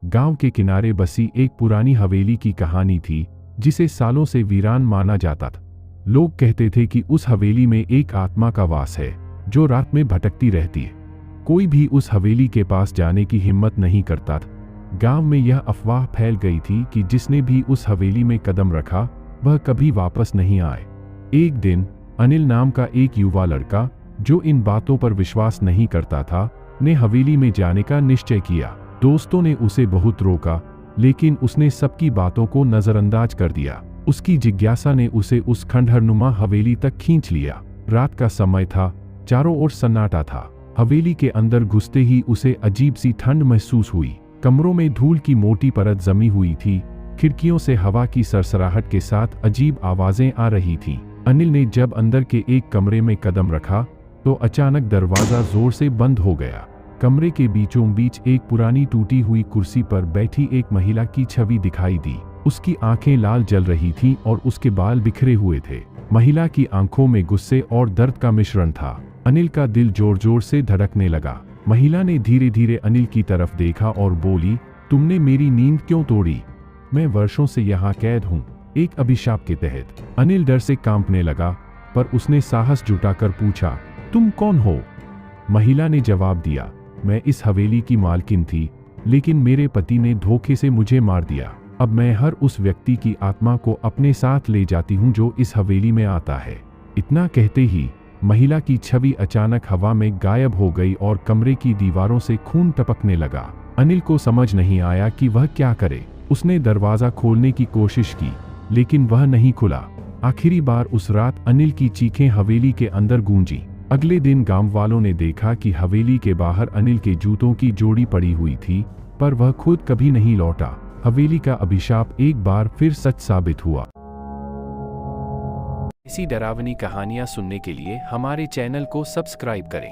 गांव के किनारे बसी एक पुरानी हवेली की कहानी थी, जिसे सालों से वीरान माना जाता था। लोग कहते थे कि उस हवेली में एक आत्मा का वास है, जो रात में भटकती रहती है। कोई भी उस हवेली के पास जाने की हिम्मत नहीं करता था। गांव में यह अफवाह फैल गई थी कि जिसने भी उस हवेली में कदम रखा, वह कभी वापस नहीं आए। एक दिन अनिल नाम का एक युवा लड़का, जो इन बातों पर विश्वास नहीं करता था, ने हवेली में जाने का निश्चय किया। दोस्तों ने उसे बहुत रोका, लेकिन उसने सबकी बातों को नजरअंदाज कर दिया। उसकी जिज्ञासा ने उसे उस खंडहरनुमा हवेली तक खींच लिया। रात का समय था, चारों ओर सन्नाटा था। हवेली के अंदर घुसते ही उसे अजीब सी ठंड महसूस हुई। कमरों में धूल की मोटी परत जमी हुई थी। खिड़कियों से हवा की सरसराहट के साथ अजीब आवाजें आ रही थीं। अनिल ने जब अंदर के एक कमरे में कदम रखा, तो अचानक दरवाजा जोर से बंद हो गया। कमरे के बीचों बीच एक पुरानी टूटी हुई कुर्सी पर बैठी एक महिला की छवि दिखाई दी। उसकी आंखें लाल जल रही थीं और उसके बाल बिखरे हुए थे। महिला की आंखों में गुस्से और दर्द का मिश्रण था। अनिल का दिल जोर जोर से धड़कने लगा। महिला ने धीरे धीरे अनिल की तरफ देखा और बोली, तुमने मेरी नींद क्यों तोड़ी? मैं वर्षों से यहाँ कैद हूँ, एक अभिशाप के तहत। अनिल डर से कांपने लगा, पर उसने साहस जुटाकर पूछा, तुम कौन हो? महिला ने जवाब दिया, मैं इस हवेली की मालकिन थी, लेकिन मेरे पति ने धोखे से मुझे मार दिया। अब मैं हर उस व्यक्ति की आत्मा को अपने साथ ले जाती हूँ जो इस हवेली में आता है। इतना कहते ही महिला की छवि अचानक हवा में गायब हो गई और कमरे की दीवारों से खून टपकने लगा। अनिल को समझ नहीं आया कि वह क्या करे। उसने दरवाजा खोलने की कोशिश की, लेकिन वह नहीं खुला। आखिरी बार उस रात अनिल की चीखें हवेली के अंदर गूंजी। अगले दिन गांव वालों ने देखा कि हवेली के बाहर अनिल के जूतों की जोड़ी पड़ी हुई थी, पर वह खुद कभी नहीं लौटा। हवेली का अभिशाप एक बार फिर सच साबित हुआ। इसी डरावनी कहानियां सुनने के लिए हमारे चैनल को सब्सक्राइब करें।